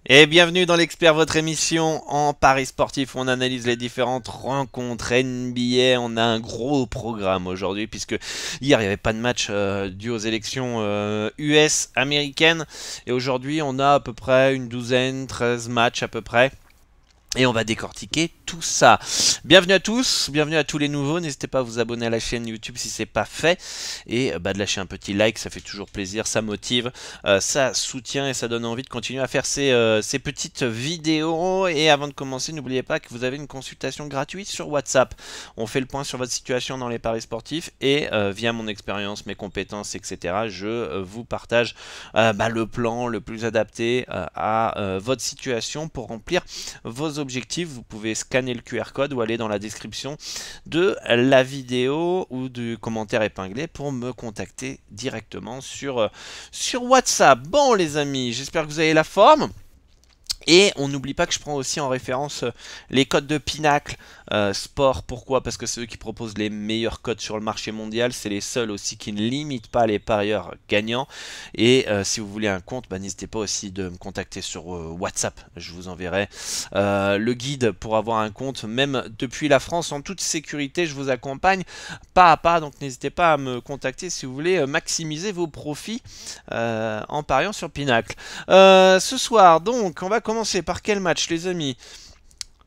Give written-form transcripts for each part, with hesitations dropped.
Et bienvenue dans l'Expert, votre émission en paris sportif où on analyse les différentes rencontres NBA. On a un gros programme aujourd'hui puisque hier il n'y avait pas de match dû aux élections US américaines. Et aujourd'hui on a à peu près une douzaine, 13 matchs à peu près. Et on va décortiquer tout ça. Bienvenue à tous, bienvenue à tous les nouveaux. N'hésitez pas à vous abonner à la chaîne YouTube si c'est pas fait. Et de lâcher un petit like, ça fait toujours plaisir, ça motive, ça soutient et ça donne envie de continuer à faire ces petites vidéos. Et avant de commencer, n'oubliez pas que vous avez une consultation gratuite sur WhatsApp. On fait le point sur votre situation dans les paris sportifs. Et via mon expérience, mes compétences, etc., je vous partage le plan le plus adapté à votre situation pour remplir vos objectifs. Vous pouvez scanner le QR code ou aller dans la description de la vidéo ou du commentaire épinglé pour me contacter directement sur WhatsApp. Bon les amis, j'espère que vous avez la forme. Et on n'oublie pas que je prends aussi en référence les codes de Pinacle Sport. Pourquoi? Parce que c'est eux qui proposent les meilleurs codes sur le marché mondial. C'est les seuls aussi qui ne limitent pas les parieurs gagnants. Et si vous voulez un compte, n'hésitez pas aussi de me contacter sur WhatsApp. Je vous enverrai le guide pour avoir un compte, même depuis la France, en toute sécurité. Je vous accompagne pas à pas. Donc n'hésitez pas à me contacter si vous voulez maximiser vos profits en pariant sur Pinacle. Ce soir, donc, on va commencer par quel match, les amis?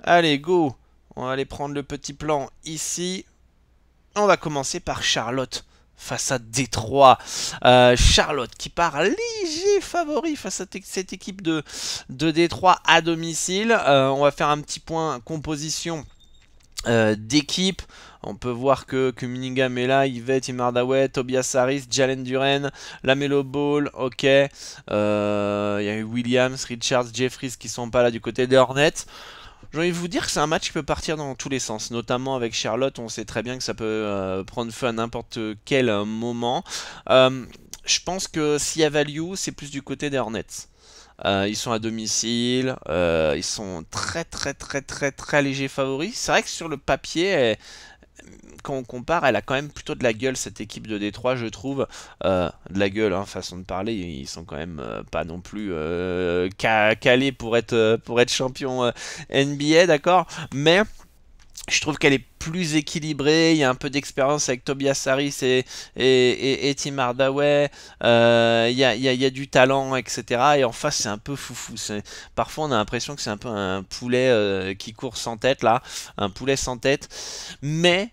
Allez, go. On va aller prendre le petit plan ici. On va commencer par Charlotte face à Détroit. Charlotte qui part léger favori face à cette équipe de Détroit à domicile. On va faire un petit point composition d'équipe. On peut voir que Cunningham est là, Yvette, Imardawet, Tobias Harris, Jalen Duren, Lamelo Ball, ok. Il y a eu Williams, Richards, Jeffries qui sont pas là du côté des Hornets. J'ai envie de vous dire que c'est un match qui peut partir dans tous les sens, notamment avec Charlotte. On sait très bien que ça peut prendre feu à n'importe quel moment. Je pense que s'il y a value, c'est plus du côté des Hornets. Ils sont à domicile, ils sont très très très très très légers favoris. C'est vrai que sur le papier, quand on compare, elle a quand même plutôt de la gueule cette équipe de Détroit, je trouve. De la gueule, hein, façon de parler, ils sont quand même pas non plus calés pour être champion NBA, d'accord. Mais je trouve qu'elle est plus équilibrée, il y a un peu d'expérience avec Tobias Harris et Tim Hardaway, il y a du talent, etc. Et en face, c'est un peu foufou. Parfois, on a l'impression que c'est un peu un poulet qui court sans tête, là, un poulet sans tête. Mais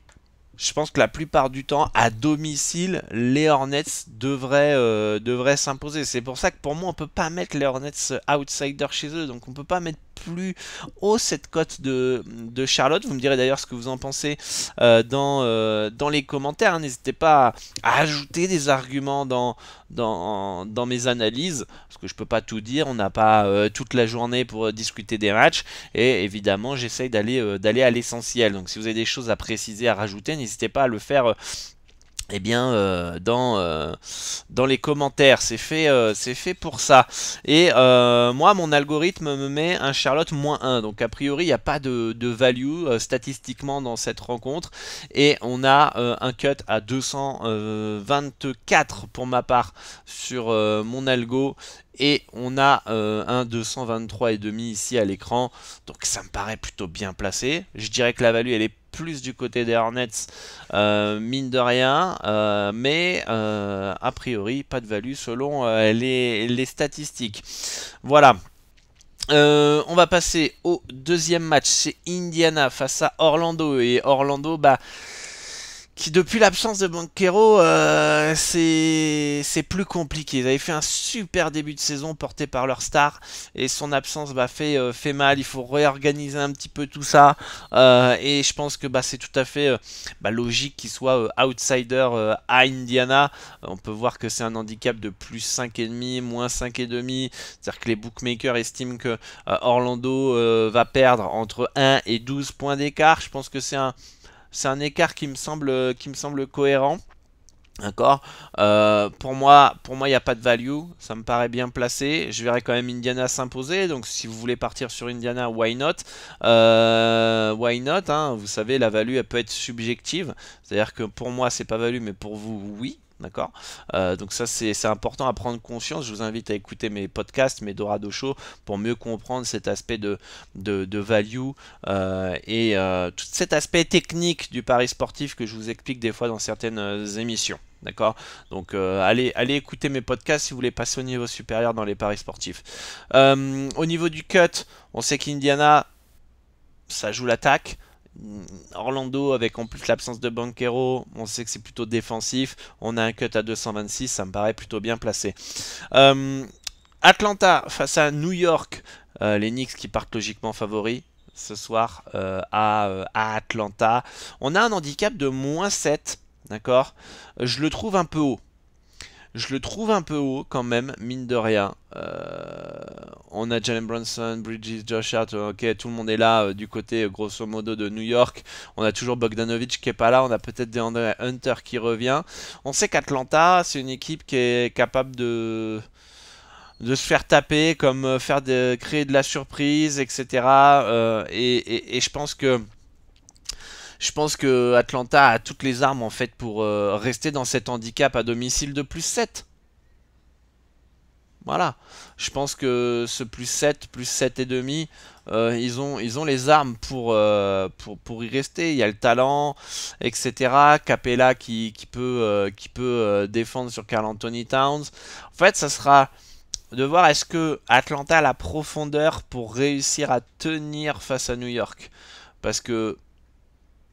je pense que la plupart du temps, à domicile, les Hornets devraient s'imposer. C'est pour ça que pour moi, on peut pas mettre les Hornets outsider chez eux. Donc on peut pas mettre plus haut cette cote de Charlotte. Vous me direz d'ailleurs ce que vous en pensez dans les commentaires. Hein. N'hésitez pas à ajouter des arguments dans mes analyses. Parce que je peux pas tout dire. On n'a pas toute la journée pour discuter des matchs. Et évidemment, j'essaye d'aller à l'essentiel. Donc si vous avez des choses à préciser, à rajouter, n'hésitez pas à le faire dans les commentaires. C'est fait pour ça. Et moi, mon algorithme me met un Charlotte -1. Donc a priori, il n'y a pas de value statistiquement dans cette rencontre. Et on a un cut à 224 pour ma part sur mon algo. Et on a un 223,5 ici à l'écran. Donc ça me paraît plutôt bien placé. Je dirais que la value, elle est plus du côté des Hornets, mine de rien. Mais a priori, pas de value selon les statistiques. Voilà. On va passer au deuxième match. C'est Indiana face à Orlando. Et Orlando, qui depuis l'absence de Banchero, c'est plus compliqué. Ils avaient fait un super début de saison porté par leur star et son absence fait mal. Il faut réorganiser un petit peu tout ça et je pense que c'est tout à fait logique qu'il soit outsider à Indiana. On peut voir que c'est un handicap de plus 5,5, moins 5,5. C'est-à-dire que les bookmakers estiment que Orlando va perdre entre 1 et 12 points d'écart. Je pense que c'est un écart qui me semble cohérent. D'accord. Pour moi, il n'y a pas de value. Ça me paraît bien placé. Je verrai quand même Indiana s'imposer. Donc, si vous voulez partir sur Indiana, why not? Why not, hein. Vous savez, la value, elle peut être subjective. C'est-à-dire que pour moi, c'est pas value, mais pour vous, oui. D'accord. Donc ça c'est important à prendre conscience. Je vous invite à écouter mes podcasts, mes Dorado Show, pour mieux comprendre cet aspect de value tout cet aspect technique du pari sportif que je vous explique des fois dans certaines émissions. D'accord. Donc allez écouter mes podcasts si vous voulez passer au niveau supérieur dans les paris sportifs. Au niveau du cut, on sait qu'Indiana, ça joue l'attaque. Orlando, avec en plus l'absence de Banchero, on sait que c'est plutôt défensif. On a un cut à 226, ça me paraît plutôt bien placé. Euh, Atlanta face à New York, les Knicks qui partent logiquement favoris ce soir à Atlanta. On a un handicap de -7, d'accord. Je le trouve un peu haut. Je le trouve un peu haut quand même, mine de rien. On a Jalen Brunson, Bridges, Josh Hart, ok, tout le monde est là du côté grosso modo de New York. On a toujours Bogdanovic qui est pas là, on a peut-être DeAndre Hunter qui revient. On sait qu'Atlanta, c'est une équipe qui est capable de se faire taper, comme créer de la surprise, etc. Et je pense que Atlanta a toutes les armes en fait pour rester dans cet handicap à domicile de +7. Voilà. Je pense que ce +7 et demi, ils ont les armes pour y rester. Il y a le talent, etc. Capella qui peut défendre sur Karl Anthony Towns. En fait, ça sera de voir est-ce que Atlanta a la profondeur pour réussir à tenir face à New York. Parce que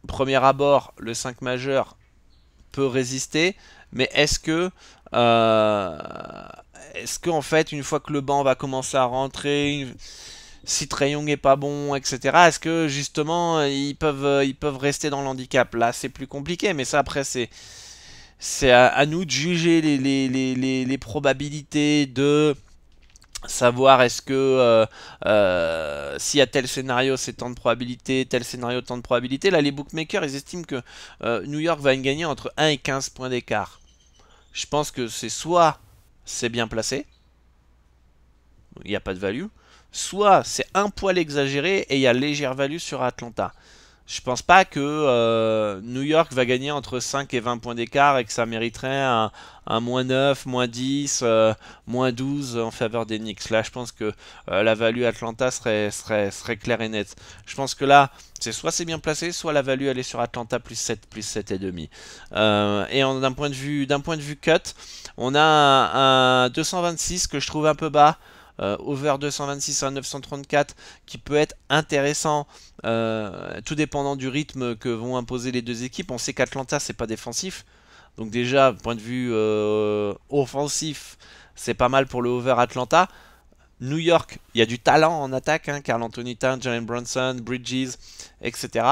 premier abord, le 5 majeur peut résister, mais euh, est-ce que en fait, une fois que le banc va commencer à rentrer, si Trae Young est pas bon, etc., est-ce que justement ils peuvent rester dans l'handicap? Là, c'est plus compliqué, mais ça après c'est à nous de juger les probabilités de savoir est-ce que s'il y a tel scénario c'est tant de probabilité, tel scénario tant de probabilité. Là les bookmakers ils estiment que New York va gagner entre 1 et 15 points d'écart. Je pense que c'est soit c'est bien placé, il n'y a pas de value, soit c'est un poil exagéré et il y a légère value sur Atlanta. Je pense pas que New York va gagner entre 5 et 20 points d'écart et que ça mériterait un -9, -10, -12 en faveur des Knicks. Là, je pense que la value Atlanta serait claire et nette. Je pense que là, c'est soit c'est bien placé, soit la value elle est sur Atlanta +7 et demi. D'un point de vue cut, on a un 226 que je trouve un peu bas. Over 226 à 934 qui peut être intéressant, tout dépendant du rythme que vont imposer les deux équipes. On sait qu'Atlanta c'est pas défensif, donc déjà point de vue offensif c'est pas mal pour le over Atlanta. New York, il y a du talent en attaque, hein, Karl Anthony Towns, Jalen Brunson, Bridges, etc.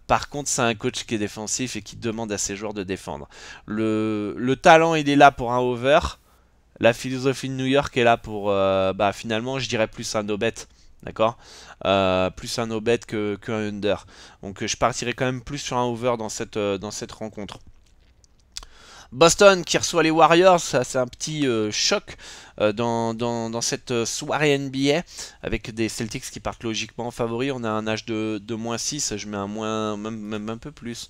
Par contre, c'est un coach qui est défensif et qui demande à ses joueurs de défendre. Le talent, il est là pour un over. La philosophie de New York est là pour, finalement, je dirais plus un no-bet, d'accord, plus un no-bet qu'un under. Donc je partirais quand même plus sur un over dans cette rencontre. Boston qui reçoit les Warriors, ça c'est un petit choc dans cette soirée NBA avec des Celtics qui partent logiquement favoris. On a un âge de -6, je mets un même un peu plus.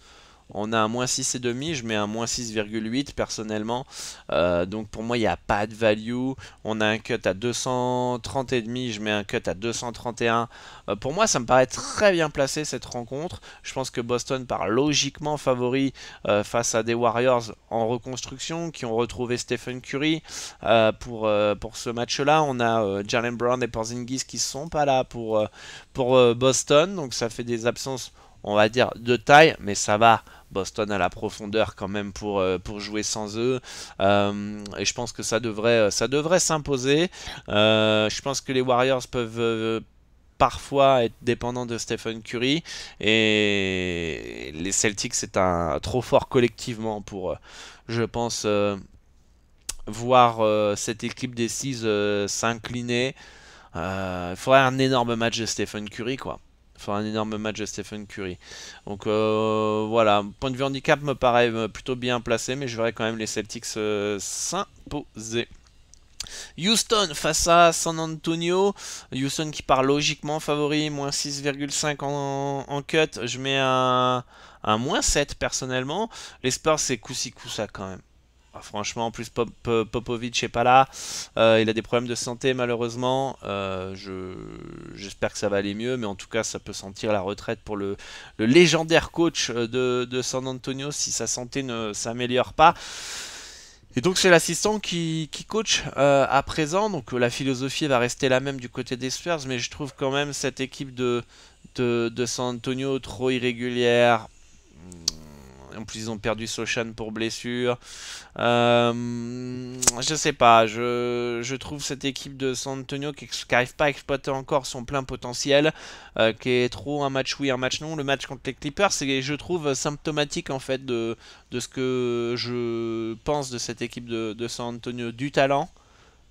On a un -6,5, je mets un -6,8 personnellement. Donc pour moi, il n'y a pas de value. On a un cut à 230,5, je mets un cut à 231. Pour moi, ça me paraît très bien placé cette rencontre. Je pense que Boston part logiquement favori face à des Warriors en reconstruction qui ont retrouvé Stephen Curry pour ce match-là. On a Jalen Brown et Porzingis qui ne sont pas là pour Boston. Donc ça fait des absences, on va dire, de taille, mais ça va. Boston a la profondeur quand même pour jouer sans eux. Et je pense que ça devrait s'imposer. Je pense que les Warriors peuvent parfois être dépendants de Stephen Curry. Et les Celtics, c'est un trop fort collectivement pour, je pense, voir cette équipe des Six s'incliner. Il faudrait un énorme match de Stephen Curry, quoi. Il faudrait un énorme match de Stephen Curry. Donc voilà, point de vue handicap me paraît plutôt bien placé, mais je verrais quand même les Celtics s'imposer. Houston face à San Antonio. Houston qui part logiquement favori, -6,5 en cut. Je mets un -7 personnellement. Les Spurs c'est coup-ci coup-ça quand même. Franchement, en plus Popovic est pas là. Il a des problèmes de santé malheureusement. J'espère que ça va aller mieux, mais en tout cas, ça peut sentir la retraite pour le légendaire coach de San Antonio si sa santé ne s'améliore pas. Et donc c'est l'assistant qui coach à présent. Donc la philosophie va rester la même du côté des Spurs, mais je trouve quand même cette équipe de San Antonio trop irrégulière. En plus, ils ont perdu Sochan pour blessure. Je sais pas. Je trouve cette équipe de San Antonio qui n'arrive pas à exploiter encore son plein potentiel, qui est trop un match oui, un match non. Le match contre les Clippers, c'est, je trouve, symptomatique en fait de ce que je pense de cette équipe de San Antonio. Du talent,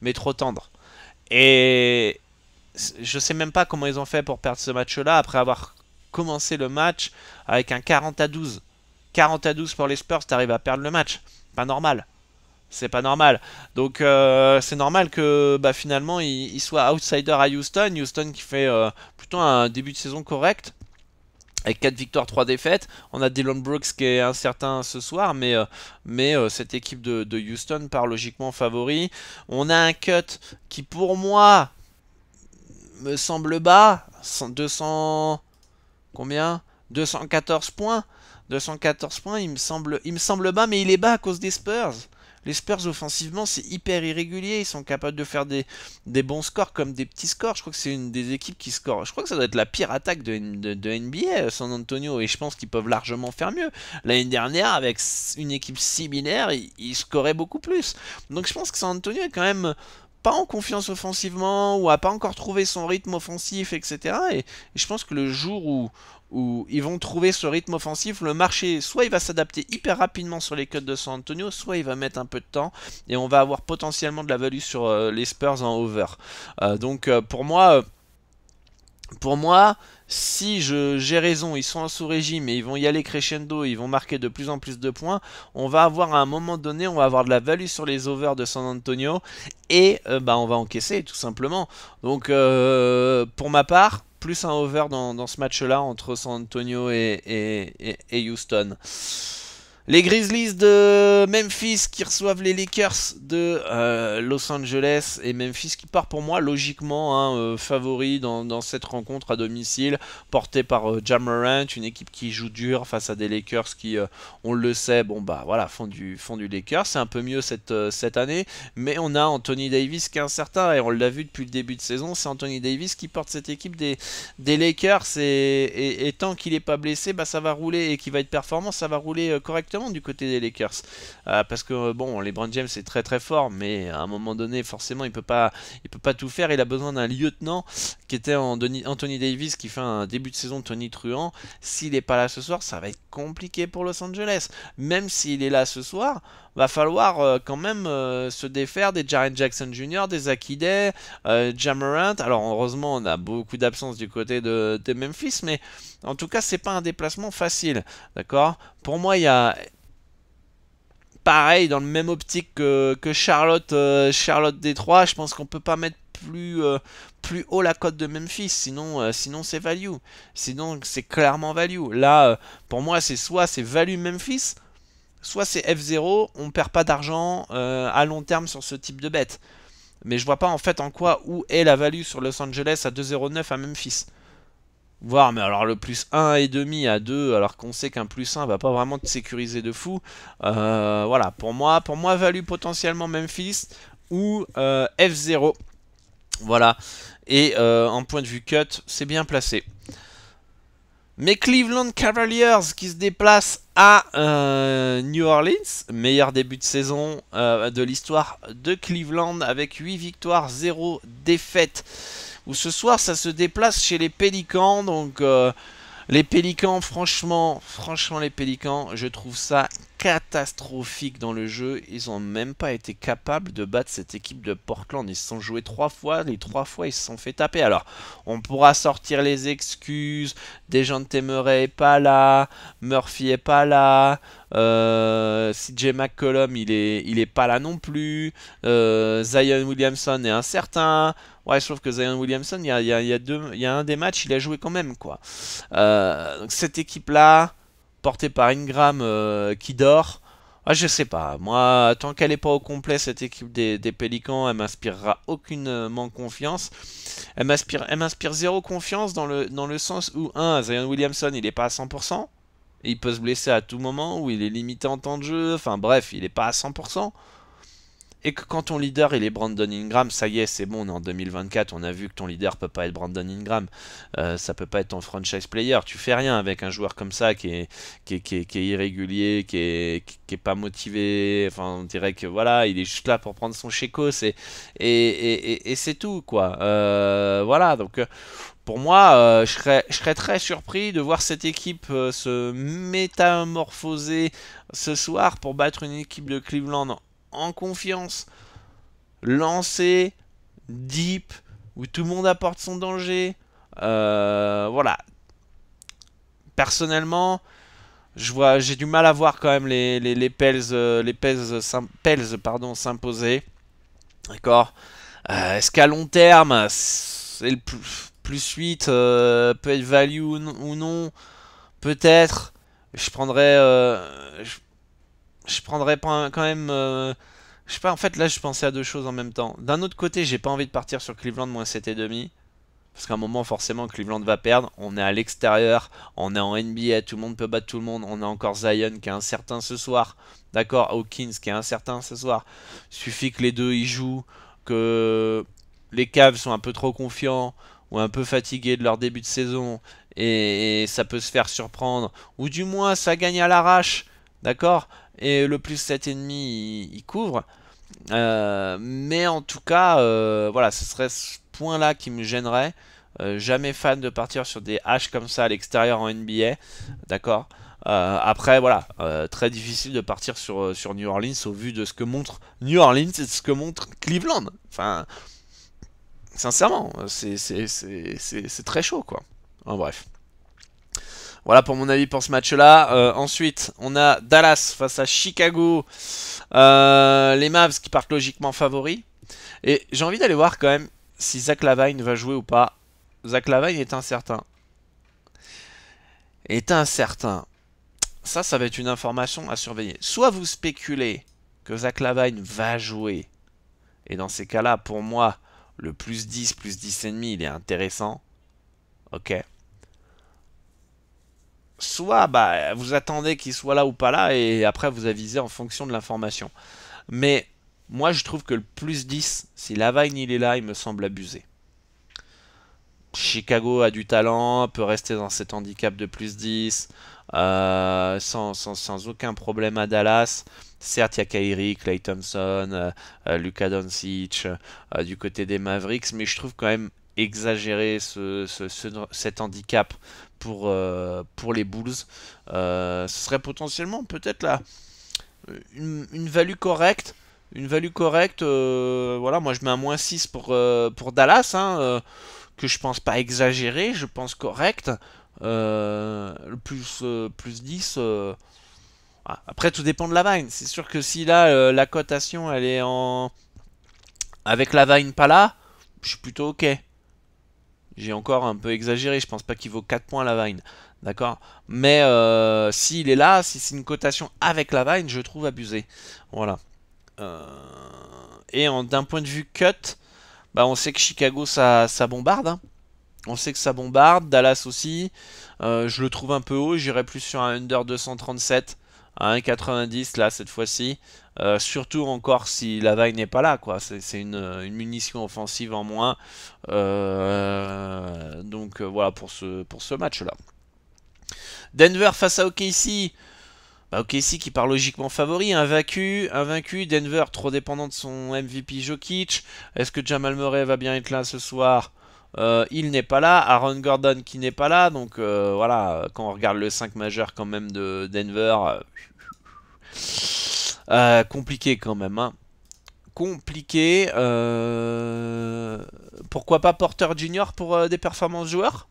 mais trop tendre. Et je sais même pas comment ils ont fait pour perdre ce match-là après avoir commencé le match avec un 40-12. 40-12 pour les Spurs, t'arrives à perdre le match. Pas normal. C'est pas normal. Donc c'est normal que bah, finalement il soit outsider à Houston. Houston qui fait plutôt un début de saison correct. Avec 4 victoires, 3 défaites. On a Dillon Brooks qui est incertain ce soir, mais cette équipe de Houston part logiquement favori. On a un cut qui pour moi me semble bas. 200... Combien 214 points. 214 points, il me semble bas, mais il est bas à cause des Spurs. Les Spurs, offensivement, c'est hyper irrégulier. Ils sont capables de faire des bons scores comme des petits scores. Je crois que c'est une des équipes qui score. Je crois que ça doit être la pire attaque de NBA, San Antonio. Et je pense qu'ils peuvent largement faire mieux. L'année dernière, avec une équipe similaire, ils scoraient beaucoup plus. Donc je pense que San Antonio est quand même pas en confiance offensivement ou a pas encore trouvé son rythme offensif, etc. Et je pense que le jour où ils vont trouver ce rythme offensif, le marché, soit il va s'adapter hyper rapidement sur les cuts de San Antonio, soit il va mettre un peu de temps, et on va avoir potentiellement de la value sur les Spurs en over. Donc pour moi, si j'ai raison, ils sont en sous-régime et ils vont y aller crescendo, ils vont marquer de plus en plus de points, on va avoir à un moment donné, on va avoir de la value sur les overs de San Antonio et bah, on va encaisser tout simplement. Donc pour ma part, plus un over dans ce match-là entre San Antonio et Houston. Les Grizzlies de Memphis qui reçoivent les Lakers de Los Angeles. Et Memphis qui part pour moi logiquement favori dans cette rencontre à domicile. Porté par Ja Morant, une équipe qui joue dur face à des Lakers qui, on le sait, bon bah voilà, font du Lakers. C'est un peu mieux cette année. Mais on a Anthony Davis qui est incertain. Et on l'a vu depuis le début de saison. C'est Anthony Davis qui porte cette équipe des Lakers. Et tant qu'il n'est pas blessé, bah, ça va rouler. Et qu'il va être performant, ça va rouler correctement du côté des Lakers, parce que bon, LeBron James est très très fort, mais à un moment donné forcément il peut pas tout faire. Il a besoin d'un lieutenant qui était Anthony Davis, qui fait un début de saison tonitruant. S'il n'est pas là ce soir, ça va être compliqué pour Los Angeles. Même s'il est là ce soir, va falloir quand même se défaire des Jaren Jackson Jr., des Akide, Ja Morant. Alors heureusement on a beaucoup d'absence du côté de Memphis, mais en tout cas c'est pas un déplacement facile, d'accord. Pour moi il y a pareil dans le même optique que Charlotte Détroit. Je pense qu'on peut pas mettre plus haut la cote de Memphis, sinon c'est value, sinon c'est clairement value. Là pour moi soit c'est value Memphis, soit c'est F0, on perd pas d'argent à long terme sur ce type de bet. Mais je vois pas en fait en quoi où est la value sur Los Angeles à 2,09 à Memphis. Voir, mais alors le plus 1,5 à 2, alors qu'on sait qu'un plus 1 va pas vraiment te sécuriser de fou. Voilà, pour moi value potentiellement Memphis ou F0. Voilà, et en point de vue cut, c'est bien placé. Mais Cleveland Cavaliers qui se déplacent à New Orleans, meilleur début de saison de l'histoire de Cleveland avec 8 victoires, 0 défaites. Où ce soir ça se déplace chez les Pélicans, donc les Pélicans, franchement les Pélicans, je trouve ça catastrophique dans le jeu. Ils ont même pas été capables de battre cette équipe de Portland. Ils se sont joués 3 fois, les 3 fois ils se sont fait taper. Alors on pourra sortir les excuses, Dejounte Murray est pas là, Murphy est pas là, CJ McCollum il est pas là non plus, Zion Williamson est incertain. Ouais, sauf que Zion Williamson, il y a un des matchs, il a joué quand même, quoi. Donc cette équipe-là, portée par Ingram qui dort, Ah, je sais pas. Moi, tant qu'elle est pas au complet, cette équipe des Pélicans, elle m'inspirera aucunement confiance. Elle m'inspire zéro confiance dans le sens où, Zion Williamson, il est pas à 100%. Il peut se blesser à tout moment, ou il est limité en temps de jeu. Enfin bref, il est pas à 100%. Et que quand ton leader il est Brandon Ingram, ça y est, c'est bon, on est en 2024, on a vu que ton leader peut pas être Brandon Ingram, ça peut pas être ton franchise player, tu fais rien avec un joueur comme ça qui est irrégulier, qui est pas motivé, enfin on dirait que voilà, il est juste là pour prendre son chécos et c'est tout quoi. Voilà, donc pour moi, je serais très surpris de voir cette équipe se métamorphoser ce soir pour battre une équipe de Cleveland en confiance, lancé, deep, où tout le monde apporte son danger. Voilà. Personnellement, j'ai du mal à voir quand même les Pels, pardon, s'imposer. D'accord. Est-ce qu'à long terme, c'est le plus 8 peut être value ou non? Peut-être. Je prendrais, je prendrais quand même. Je sais pas, en fait là je pensais à deux choses en même temps. D'un autre côté, j'ai pas envie de partir sur Cleveland moins 7,5. Parce qu'à un moment, forcément, Cleveland va perdre. On est à l'extérieur, on est en NBA, tout le monde peut battre tout le monde. On a encore Zion qui est incertain ce soir. D'accord, Hawkins qui est incertain ce soir. Il suffit que les deux y jouent, que les Cavs sont un peu trop confiants ou un peu fatigués de leur début de saison. Et ça peut se faire surprendre. Ou du moins, ça gagne à l'arrache. D'accord. Et le plus 7,5 il couvre. Mais en tout cas, voilà, ce serait ce point-là qui me gênerait. Jamais fan de partir sur des haches comme ça à l'extérieur en NBA, d'accord. Après, voilà, très difficile de partir sur New Orleans au vu de ce que montre New Orleans et de ce que montre Cleveland. Enfin, sincèrement, c'est très chaud, quoi. En bref. Voilà pour mon avis pour ce match-là. Ensuite, on a Dallas face à Chicago. Les Mavs qui partent logiquement favoris. Et j'ai envie d'aller voir quand même si Zach LaVine va jouer ou pas. Zach LaVine est incertain. Est incertain. Ça va être une information à surveiller. Soit vous spéculez que Zach LaVine va jouer. Et dans ces cas-là, pour moi, le plus 10, plus 10,5, il est intéressant. Ok. Soit bah, vous attendez qu'il soit là ou pas là et après vous avisez en fonction de l'information. Mais moi je trouve que le plus 10, si Lavine il est là, il me semble abusé. Chicago a du talent, peut rester dans cet handicap de plus 10 sans aucun problème à Dallas. Certes, il y a Kyrie, Klay Thompson, Luka Doncic du côté des Mavericks, mais je trouve quand même exagéré cet handicap pour les Bulls. Ce serait potentiellement peut-être là une value correcte. Une value correcte, voilà, moi je mets un moins 6 pour Dallas, hein, que je pense pas exagéré, je pense correct. Le plus 10. Après, tout dépend de la Vine. C'est sûr que si là, la cotation, elle est en. Avec la Vine pas là, je suis plutôt ok. J'ai encore un peu exagéré, je pense pas qu'il vaut 4 points la Vine. D'accord. Mais s'il est là, si c'est une cotation avec la Vine, je trouve abusé. Voilà. Euh, Et d'un point de vue cut, bah on sait que Chicago ça bombarde, hein. On sait que ça bombarde, Dallas aussi. Je le trouve un peu haut, j'irais plus sur un under 237 à 1,90 là cette fois-ci. Surtout encore si la vague n'est pas là, quoi. C'est une munition offensive en moins. Donc voilà pour ce match-là. Denver face à OKC. Bah, OKC qui part logiquement favori, invaincu, Denver trop dépendant de son MVP Jokic. Est-ce que Jamal Murray va bien être là ce soir? Il n'est pas là, Aaron Gordon qui n'est pas là, donc voilà, quand on regarde le 5 majeur quand même de Denver, compliqué quand même, hein. Compliqué. Pourquoi pas Porter Junior pour des performances joueurs?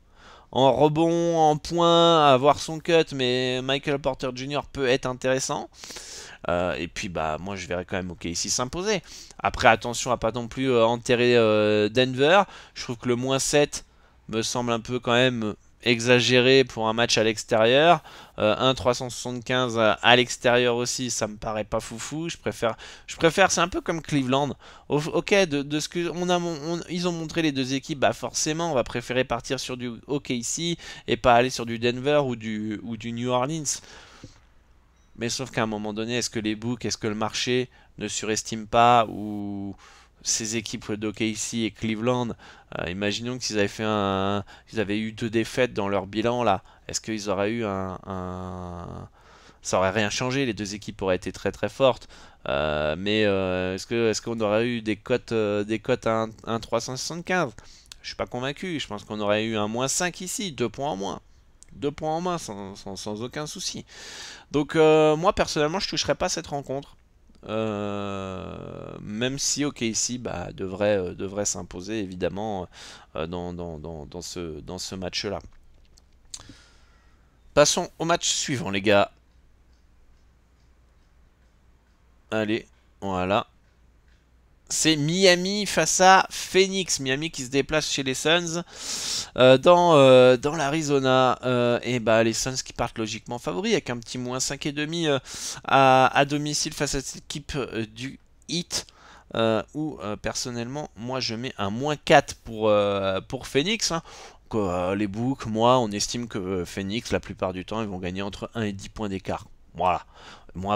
En rebond, en points, avoir son cut, mais Michael Porter Jr. peut être intéressant. Et puis bah moi je verrais quand même OKC s'imposer. Après attention à pas non plus enterrer Denver. Je trouve que le moins 7 me semble un peu quand même exagéré pour un match à l'extérieur. 1,375 à l'extérieur aussi, ça me paraît pas foufou. Je préfère, c'est un peu comme Cleveland. Ok, de ce que ils ont montré les deux équipes, bah forcément, on va préférer partir sur du OKC et pas aller sur du Denver ou du New Orleans. Mais sauf qu'à un moment donné, est-ce que les books, est-ce que le marché ne surestime pas ou ces équipes d'OKC et Cleveland, imaginons qu'ils avaient ils avaient eu 2 défaites dans leur bilan là. Est-ce qu'ils auraient eu ça aurait rien changé, les deux équipes auraient été très très fortes. Mais est-ce qu'on aurait eu des cotes à 1,375? Je suis pas convaincu. Je pense qu'on aurait eu un -5 ici, 2 points en moins. 2 points en moins sans aucun souci. Donc moi personnellement je toucherai pas cette rencontre. Même si OKC bah, devrait s'imposer évidemment dans ce match-là. Passons au match suivant les gars. Allez, voilà. C'est Miami face à Phoenix. Miami qui se déplace chez les Suns dans l'Arizona. Et bah les Suns qui partent logiquement favoris avec un petit -5,5 à domicile face à cette équipe du Heat. Où personnellement, moi je mets un -4 pour Phoenix. Hein. Les books, moi, on estime que Phoenix, la plupart du temps, ils vont gagner entre 1 et 10 points d'écart. Voilà.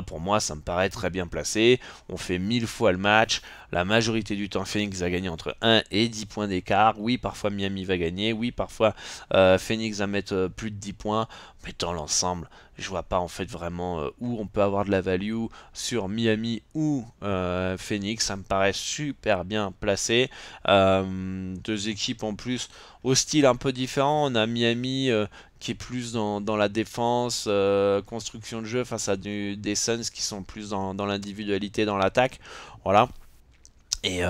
Pour moi, ça me paraît très bien placé. On fait 1000 fois le match. La majorité du temps, Phoenix va gagner entre 1 et 10 points d'écart. Oui, parfois Miami va gagner. Oui, parfois Phoenix va mettre plus de 10 points. Mais dans l'ensemble, je vois pas en fait vraiment où on peut avoir de la value sur Miami ou Phoenix. Ça me paraît super bien placé. Deux équipes en plus au style un peu différent. On a Miami qui est plus dans la défense, construction de jeu face à des Suns qui sont plus dans l'individualité, dans l'attaque. Voilà. Et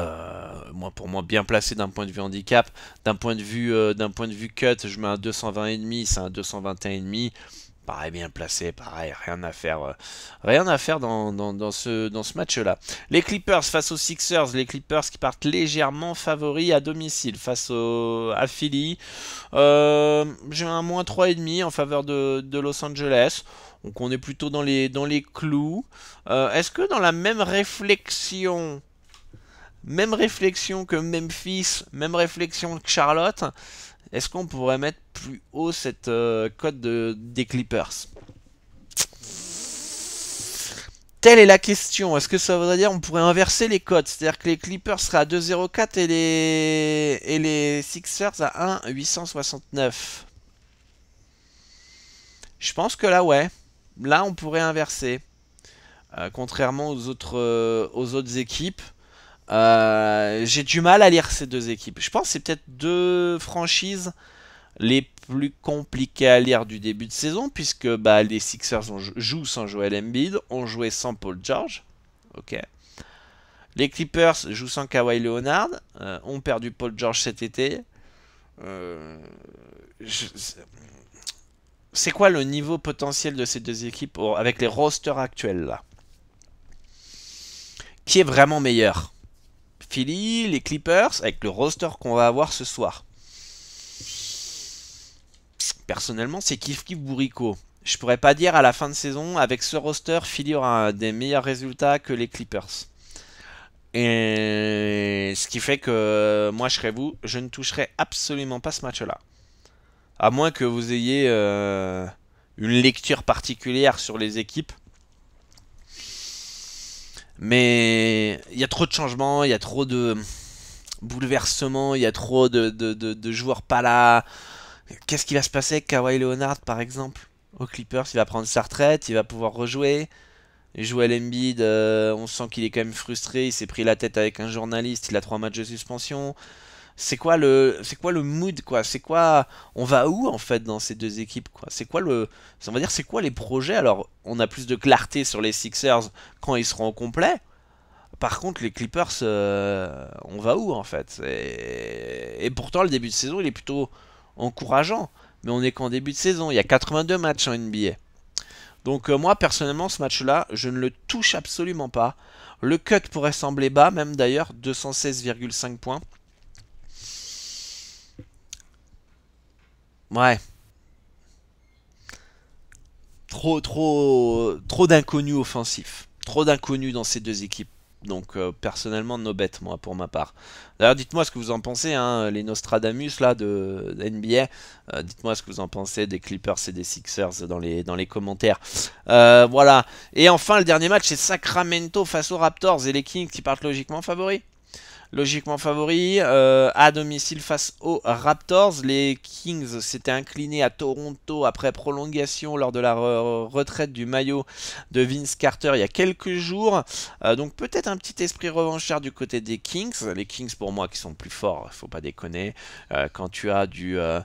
pour moi, bien placé d'un point de vue handicap, d'un point de vue cut, je mets un 220,5, c'est un 221,5. Pareil, bien placé, pareil, rien à faire dans ce match-là. Les Clippers face aux Sixers, les Clippers qui partent légèrement favoris à domicile face à Philly. J'ai un -3,5 en faveur de Los Angeles. Donc on est plutôt dans les clous. Est-ce que dans la même réflexion que Memphis, même réflexion que Charlotte, est-ce qu'on pourrait mettre plus haut cette cote des Clippers? Telle est la question. Est-ce que ça voudrait dire qu'on pourrait inverser les cotes? C'est-à-dire que les Clippers seraient à 2,04 et les Sixers à 1,869. Je pense que là, ouais. Là, on pourrait inverser. Contrairement aux autres équipes. J'ai du mal à lire ces deux équipes. Je pense que c'est peut-être deux franchises les plus compliquées à lire du début de saison, puisque bah, les Sixers jouent sans Joel Embiid, ont joué sans Paul George. Ok. Les Clippers jouent sans Kawhi Leonard, ont perdu Paul George cet été. C'est quoi le niveau potentiel de ces deux équipes avec les rosters actuels là? Qui est vraiment meilleur? Philly, les Clippers, avec le roster qu'on va avoir ce soir. Personnellement, c'est kiff kiff bourricot. Je pourrais pas dire à la fin de saison, avec ce roster, Philly aura des meilleurs résultats que les Clippers. Et ce qui fait que moi, je serais vous, je ne toucherai absolument pas ce match-là. À moins que vous ayez une lecture particulière sur les équipes. Mais il y a trop de changements, il y a trop de bouleversements, il y a trop de joueurs pas là. Qu'est-ce qui va se passer avec Kawhi Leonard par exemple? Aux Clippers, il va prendre sa retraite, il va pouvoir rejouer. Joel Embiid, on sent qu'il est quand même frustré, il s'est pris la tête avec un journaliste, il a 3 matchs de suspension. C'est quoi le mood quoi? C'est quoi, on va où en fait dans ces deux équipes quoi? On va dire c'est quoi les projets? Alors, on a plus de clarté sur les Sixers quand ils seront au complet. Par contre, les Clippers, on va où en fait? Et pourtant, le début de saison, il est plutôt encourageant. Mais on est qu'en début de saison. Il y a 82 matchs en NBA. Donc moi, personnellement, ce match-là, je ne le touche absolument pas. Le cut pourrait sembler bas, même d'ailleurs, 216,5 points. Ouais. trop d'inconnus offensifs. Trop d'inconnus dans ces deux équipes. Donc personnellement, no bet, moi, pour ma part. D'ailleurs, dites-moi ce que vous en pensez, hein, les Nostradamus là de NBA. Dites-moi ce que vous en pensez des Clippers et des Sixers dans les commentaires. Voilà. Et enfin, le dernier match, c'est Sacramento face aux Raptors et les Kings qui partent logiquement favoris. Logiquement favori, à domicile face aux Raptors. Les Kings s'étaient inclinés à Toronto après prolongation lors de la retraite du maillot de Vince Carter il y a quelques jours. Donc peut-être un petit esprit revanchard du côté des Kings. Les Kings pour moi qui sont plus forts, il faut pas déconner. Quand tu as De'Aaron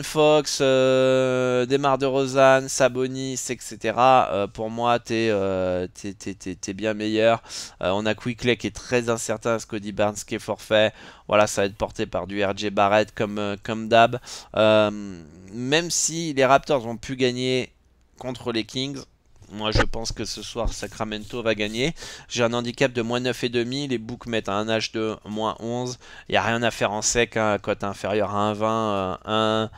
Fox, DeMar DeRozan, Sabonis, etc. Pour moi t'es bien meilleur. On a Quickley qui est très incertain, Scotty Barnes qui est forfait. Voilà, ça va être porté par du RJ Barrett comme d'hab. Même si les Raptors ont pu gagner contre les Kings, moi je pense que ce soir Sacramento va gagner. J'ai un handicap de moins 9,5. Les books mettent un H de moins 11. Il n'y a rien à faire en sec, hein, cote inférieure à 1,20.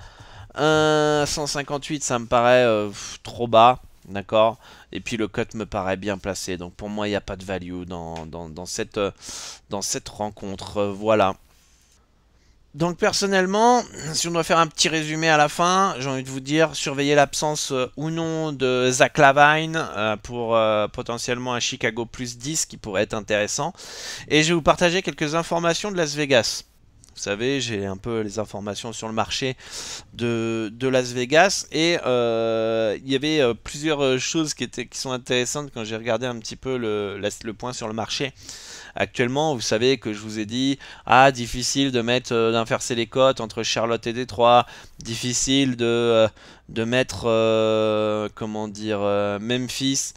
1,158 ça me paraît trop bas. D'accord. Et puis le cut me paraît bien placé. Donc pour moi, il n'y a pas de value dans cette rencontre. Voilà. Donc personnellement, si on doit faire un petit résumé à la fin, j'ai envie de vous dire, surveillez l'absence ou non de Zach LaVine pour potentiellement un Chicago plus 10 qui pourrait être intéressant. Et je vais vous partager quelques informations de Las Vegas. Vous savez, j'ai un peu les informations sur le marché de Las Vegas et il y avait plusieurs choses qui sont intéressantes quand j'ai regardé un petit peu le point sur le marché. Actuellement, vous savez que je vous ai dit, difficile de mettre d'inverser les cotes entre Charlotte et Détroit, difficile de mettre comment dire Memphis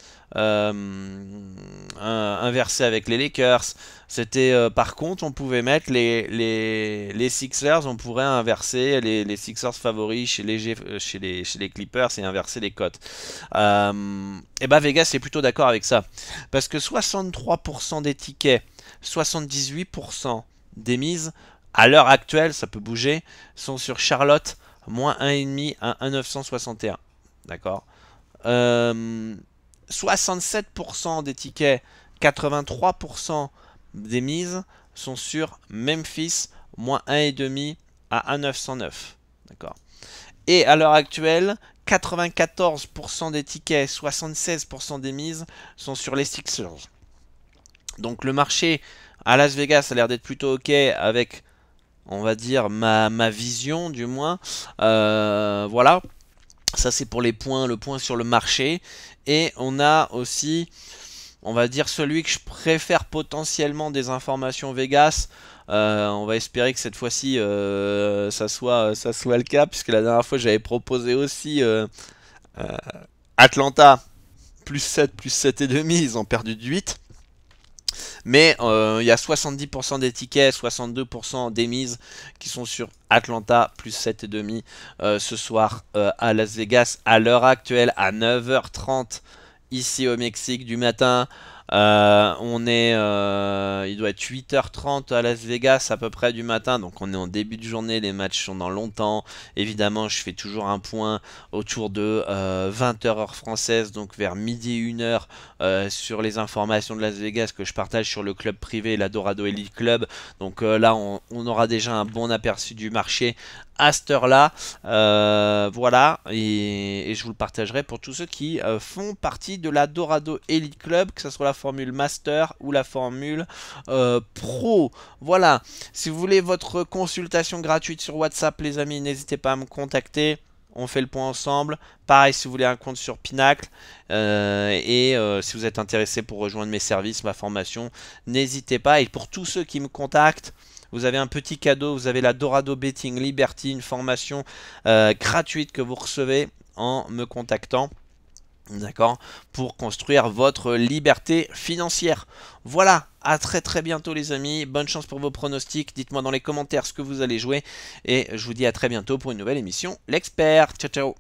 inversé avec les Lakers. C'était par contre, on pouvait mettre les Sixers, on pourrait inverser les Sixers favoris chez les Clippers et inverser les cotes. Et bah Vegas est plutôt d'accord avec ça parce que 63% des tickets, 78% des mises à l'heure actuelle, ça peut bouger, sont sur Charlotte moins 1,5 à 1,961. D'accord. 67% des tickets, 83% des mises sont sur Memphis moins 1,5 à 1,909. D'accord. Et à l'heure actuelle, 94% des tickets, 76% des mises sont sur les Sixers. Donc le marché à Las Vegas a l'air d'être plutôt ok avec, on va dire, ma vision du moins. Voilà. Ça c'est pour les points, le point sur le marché. Et on a aussi, on va dire, celui que je préfère potentiellement des informations Vegas. On va espérer que cette fois-ci ça soit le cas, puisque la dernière fois j'avais proposé aussi Atlanta plus 7, plus 7,5, ils ont perdu de 8. Mais il y a 70% des tickets, 62% des mises qui sont sur Atlanta plus 7,5 ce soir à Las Vegas à l'heure actuelle à 9h30 ici au Mexique du matin. Il doit être 8h30 à Las Vegas à peu près du matin, donc on est en début de journée, les matchs sont dans longtemps. Évidemment, je fais toujours un point autour de 20h heure française, donc vers midi 1h sur les informations de Las Vegas que je partage sur le club privé, la Dorado Elite Club. Donc là, on aura déjà un bon aperçu du marché à cette heure-là. Voilà, et je vous le partagerai pour tous ceux qui font partie de la Dorado Elite Club, que ce soit la formule Master ou la formule Pro. Voilà, si vous voulez votre consultation gratuite sur WhatsApp, les amis, n'hésitez pas à me contacter. On fait le point ensemble. Pareil, si vous voulez un compte sur Pinacle si vous êtes intéressé pour rejoindre mes services, ma formation, n'hésitez pas. Et pour tous ceux qui me contactent, vous avez un petit cadeau, vous avez la Dorado Betting Liberty, une formation gratuite que vous recevez en me contactant. D'accord, pour construire votre liberté financière. Voilà, à très très bientôt les amis. Bonne chance pour vos pronostics. Dites-moi dans les commentaires ce que vous allez jouer. Et je vous dis à très bientôt pour une nouvelle émission. L'expert. Ciao ciao.